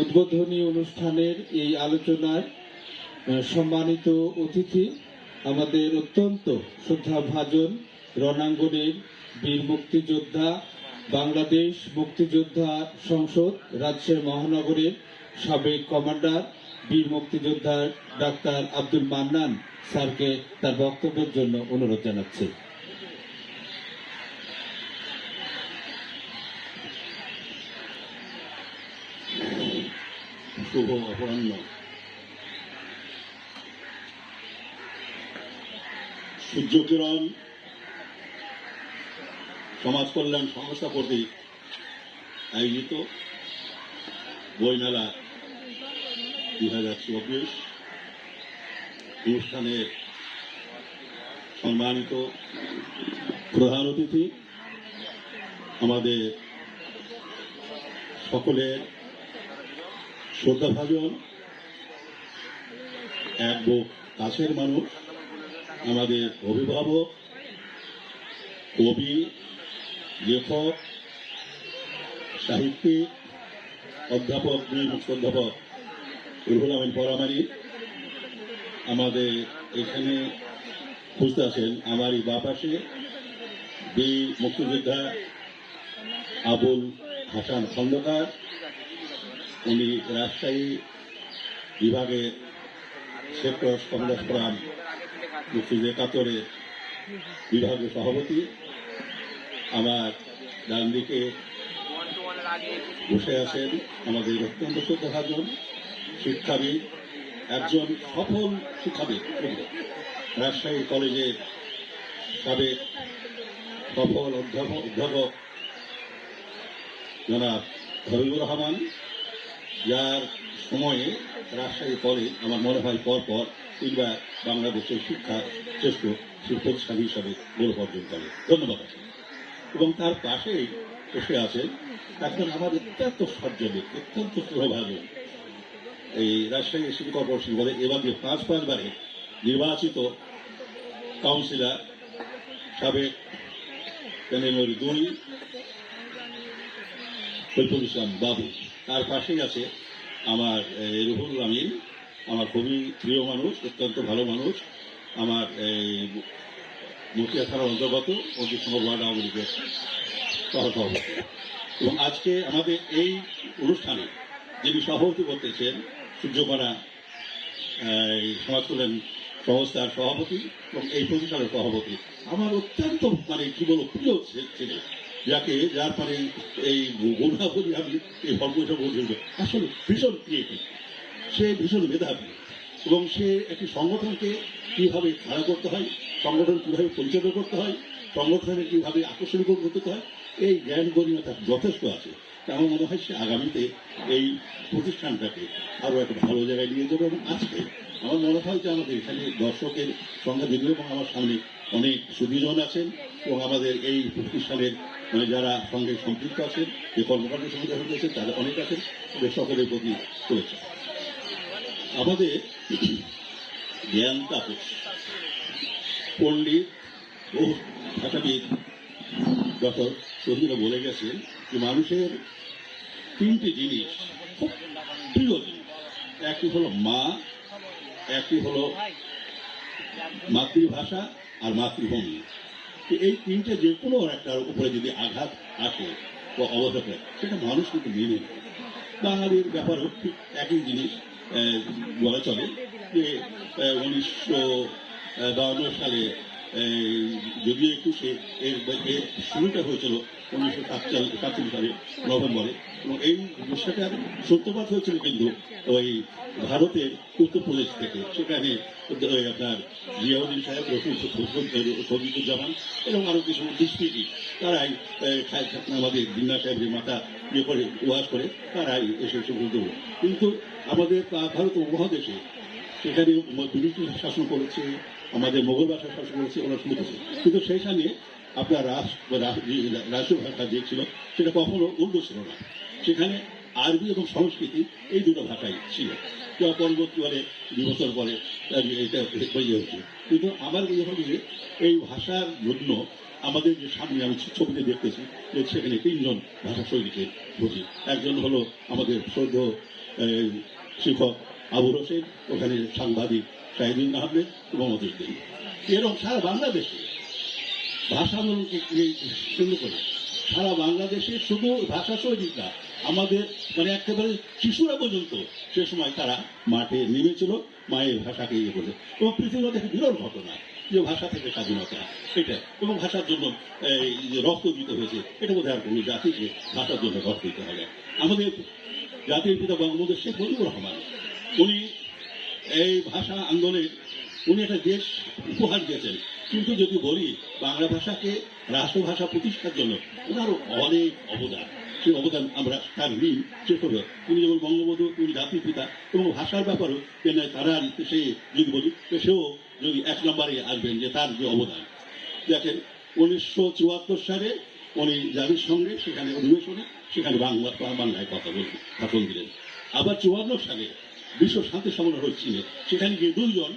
উদ্বোধনী অনুষ্ঠানের এই আলোচনায় সম্মানিত অতিথি আমাদের অত্যন্ত শ্রদ্ধাভাজন রণাঙ্গনের বীর মুক্তিযোদ্ধা, বাংলাদেশ মুক্তিযোদ্ধা সংসদ রাজশাহী মহানগরের সাবেক কমান্ডার বীর মুক্তিযোদ্ধা ডাক্তার আব্দুল মান্নান স্যারকে তার বক্তব্যের জন্য অনুরোধ জানাচ্ছি। শুভ অপরাহ্ন। সূর্যকিরণ সমাজ কল্যাণ সংস্থা কর্তৃক আয়োজিত বইমেলা 2024 অনুষ্ঠানের সম্মানিত প্রধান অতিথি, আমাদের সকলের শ্রদ্ধাভাজন এক বুক কাছের মানুষ, আমাদের অভিভাবক, কবি, লেখক, সাহিত্যিক, অধ্যাপক, অধ্যাপক রুহুল আমিন পরামানি আমাদের এখানে উপস্থিত আছেন। আমারই বাঁ পাশে বীর মুক্তিযোদ্ধা আবুল হাসান খন্দকার, উনি রাজশাহী বিভাগের সেক্টর কমলাস ফোরাম মুক্তিযুদ্ধ 71 বিভাগের সভাপতি। আমার ডান দিকে বসে আছেন আমাদের অত্যন্ত শ্রদ্ধাভাজন শিক্ষাবিদ, একজন সফল শিক্ষাবিদ, রাজশাহী কলেজের সাবেক সফল অধ্যাপক জনাব হাবিবুর রহমান, যার সময়ে রাজশাহী কলেজ আমার মনে হয় পরপর তিনবার বাংলাদেশের শিক্ষা শ্রেষ্ঠ প্রতিষ্ঠান হিসাবে গৌরব অর্জন করে। ধন্যবাদ। এবং তার পাশেই বসে আছেন একজন আমার অত্যন্ত সজ্জনিক, অত্যন্ত শ্রদ্ধাভাজন এই রাজশাহী সিটি কর্পোরেশন বলে এবারে 5 বারে নির্বাচিত কাউন্সিলর, সাবেক প্যানেলের 2 সৈফুল ইসলাম বাবু। তার পাশেই আছে আমার রুহুল আমিন, আমার খুবই প্রিয় মানুষ, অত্যন্ত ভালো মানুষ, আমার মতিয়া থানার অন্তর্গত অন্তঃসংঘ ওয়ার্ড আওয়ামী লীগের সহসভাপতি। এবং আজকে আমাদের এই অনুষ্ঠানে যিনি সভাপতি করতেছেন সূর্যপাড়া সমাজ কল্যাণ সংস্থার সভাপতি এবং এই প্রতিষ্ঠানের সভাপতি, আমার অত্যন্ত কি বলবো প্রিয় ছেলে, যার এই গুণাবলী আমি এই সর্বসা বলছিল, আসলে ভীষণ ক্রিয়েটিভ, সে ভীষণ মেধাবী এবং সে একটি সংগঠনকে কীভাবে খাড়া করতে হয়, সংগঠন কীভাবে পরিচালনা করতে হয়, সংগঠনের কীভাবে আকর্ষণীয় করতে হয়, এই জ্ঞান গরিমা তার যথেষ্ট আছে। আমার মনে হয় সে আগামীতে এই প্রতিষ্ঠানটাকে আরও একটা ভালো জায়গায় নিয়ে যাবে। এবং আজকে আমার মনে হয় যে আমাদের এখানে দর্শকের সংখ্যা দীর্ঘ এবং আমার সামনে অনেক সুদীজন আছেন এবং আমাদের এই প্রতিষ্ঠানের যারা সঙ্গে সম্পৃক্ত আছেন, যে কর্মকাণ্ডের সঙ্গে যখন আছেন তারা অনেক আছেন, তাদের সকলের প্রতি শুভেচ্ছা। আমাদের জ্ঞান তাপস পণ্ডিত বহু ভাষাবিদ ডক্টর চন্দ্র বলে গেছেন যে মানুষের 3টি জিনিস খুব প্রিয় জিনিস, একটি হলো মা, একটি হলো মাতৃভাষা আর মাতৃভূমি। এই 3টে যে কোনো একটার উপরে যদি আঘাত আসে বা অবস্থা হয় সেটা মানুষ কিন্তু মেনে নেয়। বাঙালির ব্যাপারেও ঠিক একই জিনিস বলা চলে যে 1952 সালে যদিও 21-এ এর শুরুটা হয়েছিল 1947 সালে নভেম্বরে, এবং এই বিষয়টার সূত্রপাত হয়েছিল কিন্তু ওই ভারতের উত্তরপ্রদেশ থেকে। সেখানে আপনার জিয়াউদ্দিন সাহেব, রফিকুজ্জামান এবং আরও কিছু ডিস্ট্রিক্ট তারাই আমাদের জিন্না সাহেবের মাথা করে ওয়াজ করে তারাই এসে বলতে। কিন্তু আমাদের ভারত উপমহাদেশে সেখানে ব্রিটিশ শাসন করেছে, আমাদের মোগল ভাষা শাসন করেছে, ওরা শুনেছে, কিন্তু সেইখানে আপনার রাষ্ট্রীয় ভাষা যে ছিল সেটা কখনো উর্দু ছিল না, সেখানে আরবি এবং সংস্কৃতি এই দুটো ভাষাই ছিল। পরবর্তীকালে 2 বছর পরে এটা হয়ে হচ্ছে। কিন্তু আমার মনে হয় যে এই ভাষার জন্য আমাদের যে সামনে আমি ছবিতে দেখতেছি যে সেখানে 3জন ভাষা শৈলীকে বুঝি। একজন হলো আমাদের শ্রদ্ধেয় শিক্ষক আবুল হোসেন, ওখানে সাংবাদিক শাহিদুল আহমেদ এবং অতীশদিন, এরকম সারা বাংলাদেশে ভাষা আন্দোলনকে কেন্দ্র করে সারা বাংলাদেশে শুধু ভাষা শৈলীর না, আমাদের মানে একেবারে শিশুরা পর্যন্ত সে সময় তারা মাঠে নেমেছিল মায়ের ভাষাকে ইয়ে করে। এবং পৃথিবীর মধ্যে একটা বিরল ঘটনা যে ভাষা থেকে স্বাধীনতা, এটা এবং ভাষার জন্য এই যে রক্ত দিতে হয়েছে, এটা বোধহয় আর কোনো জাতিকে ভাষার জন্য রক্ত দিতে হবে। আমাদের জাতির পিতা বঙ্গবন্ধু শেখ মুজিবুর রহমান, উনি এই ভাষা আন্দোলনের উনি একটা দেশ উপহার দিয়েছেন। কিন্তু যদি বলি বাংলা ভাষাকে রাষ্ট্রভাষা প্রতিষ্ঠার জন্য ওনারও অনেক অবদান, সেই অবদান আমরা তার ঋণ শেষ করবো। তিনি যেমন বঙ্গবন্ধু, তিনি জাতির পিতা, এবং ভাষার ব্যাপারেও তারা সে যদি বলি সেও যদি এক নম্বরে আসবেন যে তার যে অবদান। দেখেন 1974 সালে উনি জাতির সঙ্গে সেখানে অধিবেশনে সেখানে বাংলায় কথা বলবেন, ভাষণ দিলেন। আবার 54 সালে বিশ্ব শান্তি সম্মেলন হচ্ছিল, সেখানে গিয়ে দুইজন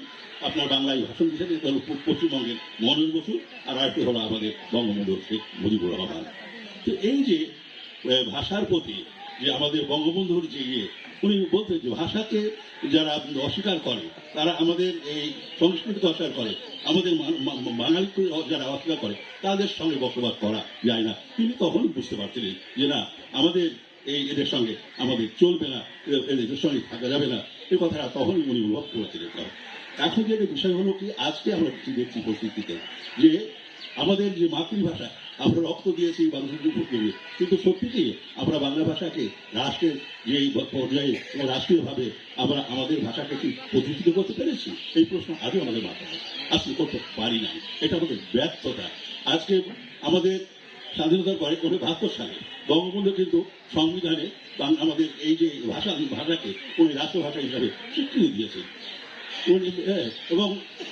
আপনার বাংলায় ভাষণ দিয়েছেন, পশ্চিমবঙ্গের মনোজ বসু আর আরেকটি হলো আমাদের বঙ্গবন্ধু শেখ মুজিবুর রহমান। তো এই যে ভাষার প্রতি যে আমাদের বঙ্গবন্ধুর যে উনি বলতেন যে ভাষাকে যারা অস্বীকার করে তারা আমাদের এই সংস্কৃতিকে অস্বীকার করে, আমাদের বাঙালিকে যারা অস্বীকার করে তাদের সঙ্গে বসবাস করা যায় না। তিনি তখন বুঝতে পারছিলেন যে না, আমাদের এদের সঙ্গে আমাদের চলবে না, এদের সঙ্গে থাকা যাবে না, এই কথাটা তখনই উনি অনুভব করেছিলেন। এখন যে বিষয় হলো কি, আজকে আমরা কি দেখছি পরিস্থিতিতে যে আমাদের যে মাতৃভাষা আমরা রক্ত দিয়েছি মানুষের উপর করি, কিন্তু সত্যি আমরা বাংলা ভাষাকে রাষ্ট্রের যে পর্যায়ে রাষ্ট্রীয়ভাবে আমরা আমাদের ভাষাকে কি প্রতিষ্ঠিত করতে পেরেছি? এই প্রশ্ন আজও আমাদের মাথায় আজকে করতে পারি না, এটা আমাদের ব্যর্থতা। আজকে আমাদের স্বাধীনতার পরে 1972 সালে বঙ্গবন্ধু কিন্তু সংবিধানে আমাদের এই যে ভাষাকে উনি রাষ্ট্রভাষা হিসাবে স্বীকৃতি দিয়েছেন। এবং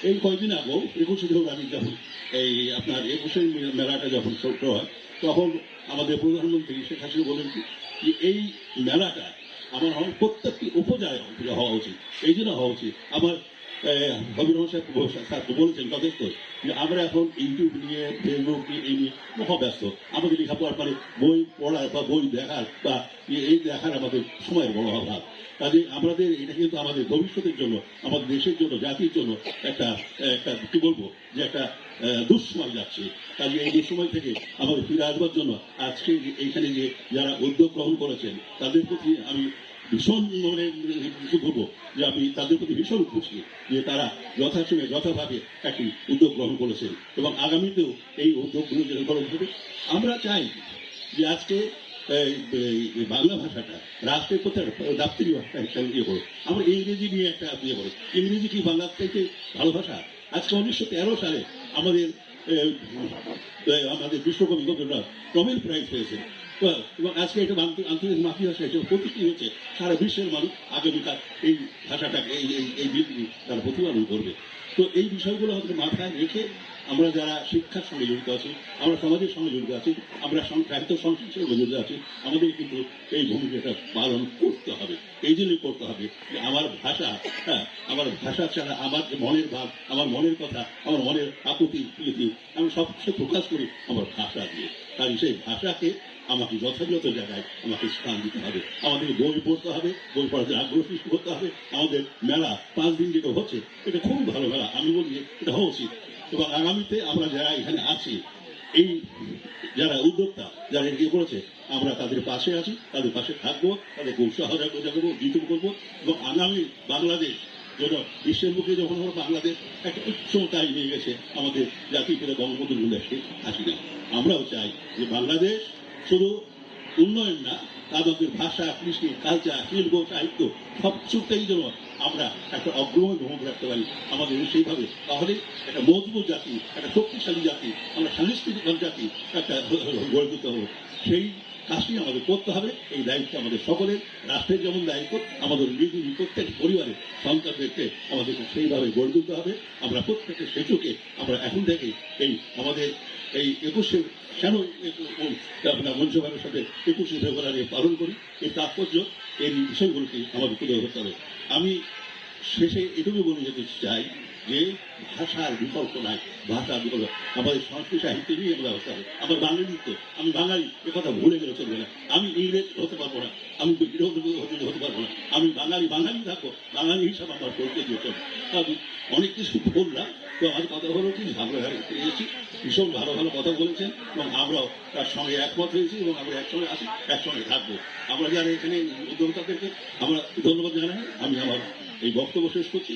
এই কয়েকদিন আগেও 21শে ফেব্রুয়ারি যখন এই আপনার 21শে মেলাটা যখন ছোট হয়, তখন আমাদের প্রধানমন্ত্রী শেখ হাসিনা বলেন যে এই মেলাটা আমার প্রত্যেকটি উপজেলায় হওয়া উচিত। এই জন্য হওয়া উচিত আমার হবির সাহেব বলেছেন যথেষ্ট যে আমরা এখন ইউটিউব নিয়ে ফেসবুক নিয়ে এই নিয়ে মহাব্যস্ত, আমাদের লেখাপড়ার পরে বই পড়ার বা বই দেখার বা এই দেখার আমাদের সময়ের বড় অভাব। কাজে আমাদের এটা কিন্তু আমাদের ভবিষ্যতের জন্য, আমাদের দেশের জন্য, জাতির জন্য একটা একটা কি বলবো যে একটা দুঃসময় যাচ্ছে। কাজে এই দুঃসময় থেকে আমাদের ফিরে আসবার জন্য আজকে এইখানে যে যারা উদ্যোগ গ্রহণ করেছেন তাদের প্রতি আমি ভীষণ মানে কি বলবো যে আমি তাদের প্রতি ভীষণ খুশি যে তারা যথাসময়ে যথাভাবে একটি উদ্যোগ গ্রহণ করেছেন এবং আগামীতেও এই উদ্যোগগুলো যে গ্রহণ হবে। আমরা চাই যে আজকে বাংলা ভাষাটা রাষ্ট্রের প্রতি দাপ্তরি ভাষা হিসাবে ইয়ে করো, আমরা ইংরেজি নিয়ে একটা ইয়ে করো। ইংরেজি কি বাংলার থেকে ভালো ভাষা? আজকে 1913 সালে আমাদের আমাদের বিশ্বকবি রবীন্দ্রনাথ নোবেল প্রাইজ পেয়েছেন এবং আজকে এটা আন্তর্জাতিক মাতৃভাষা হিসেবে প্রতিষ্ঠিত হয়েছে। সারা বিশ্বের মানুষ আগামীকাল এই ভাষাটাকে এই বিলটি তারা প্রতিপালন করবে। তো এই বিষয়গুলো আমাদের মাথায় রেখে আমরা যারা শিক্ষার সঙ্গে জড়িত আছি, আমরা সমাজের সঙ্গে জড়িত আছি, আমরা সাহিত্য সংস্কৃতির সঙ্গে জড়িত আছি, আমাদের কিন্তু এই ভূমিকাটা পালন করতে হবে। এই জন্যই করতে হবে যে আমার ভাষা, আমার ভাষা ছাড়া আমার মনের ভাব, আমার মনের কথা, আমার মনের আকুতি প্রীতি আমি সবকিছু প্রকাশ করি আমার ভাষা দিয়ে। তাই সেই ভাষাকে আমাকে যথাযথ জায়গায় আমাকে স্থান দিতে হবে। আমাদের বই পড়তে হবে, বই পড়াতে আগ্রহ সৃষ্টি করতে হবে। আমাদের মেলা 5 দিন যেটা হচ্ছে এটা খুবই ভালো মেলা, আমি বলি এটা হওয়া উচিত। এবং আগামীতে আমরা যারা এখানে আছি, এই যারা উদ্যোক্তা যারা এগিয়ে করেছে, আমরা তাদের পাশে আছি, তাদের পাশে থাকবো, তাদেরকে উৎসাহ জাগাবো, জিত করবো এবং আগামী বাংলাদেশ যেন বিশ্বের মুখে যখন আমরা বাংলাদেশ একটা উচ্চতায় নিয়ে গেছে আমাদের জাতির পিতা বঙ্গবন্ধু শেখ হাসিনা। আমরাও চাই যে বাংলাদেশ শুধু উন্নয়ন না, আমাদের ভাষা, কৃষি, কালচার, শিল্প, সাহিত্য সব কিছুতেই যেন আমরা একটা অগ্রগতি ভূমিকা রাখতে পারি আমাদের সেইভাবে। তাহলে একটা মজবুত জাতি, একটা শক্তিশালী জাতি, আমরা সাংস্কৃতিক জাতি একটা গড়ে তুলতে হবে। সেই কাজটি আমাদের করতে হবে। এই দায়িত্ব আমাদের সকলের, রাষ্ট্রের যেমন দায়িত্ব, আমাদের নিজ প্রত্যেক পরিবারের সন্তানদেরকে আমাদেরকে সেইভাবে গড়ে তুলতে হবে। আমরা প্রত্যেকের সেতুকে আমরা এখন থেকে এই আমাদের এই 21শে কেন আপনার মঞ্চভাবের সাথে 21শে ফেব্রুয়ারি পালন করি, এই তাৎপর্য এই বিষয়গুলোকে আমাদের তুলে ধরতে হবে। আমি শেষে এটুকু বলে যেতে চাই যে ভাষার বিকল্প নাই, ভাষার বিকল্প আমাদের সংস্কৃত সাহিত্য নিয়ে আমরা হতে হবে। আমার বাঙালি তো, আমি বাঙালি, এ কথা ভুলে গেলে চলবে না। আমি ইংরেজ হতে পারবো না, আমি হতে পারবো না, আমি বাঙালি, বাঙালি থাকবো, বাঙালি হিসাবে আমার পরিচয় দিতে হবে। আমি অনেক কিছু বললাম, তো আমার কথা হলো কি, আমরা এসেছি, ভীষণ ভালো ভালো কথা বলেছেন এবং আমরাও তার সঙ্গে একমত হয়েছি এবং আমরা একসঙ্গে আছি, একসঙ্গে থাকবো। আমরা যারা এখানে উদ্যোক্তাদেরকে আমরা ধন্যবাদ জানাই। আমি আমার এই বক্তব্য শেষ করছি।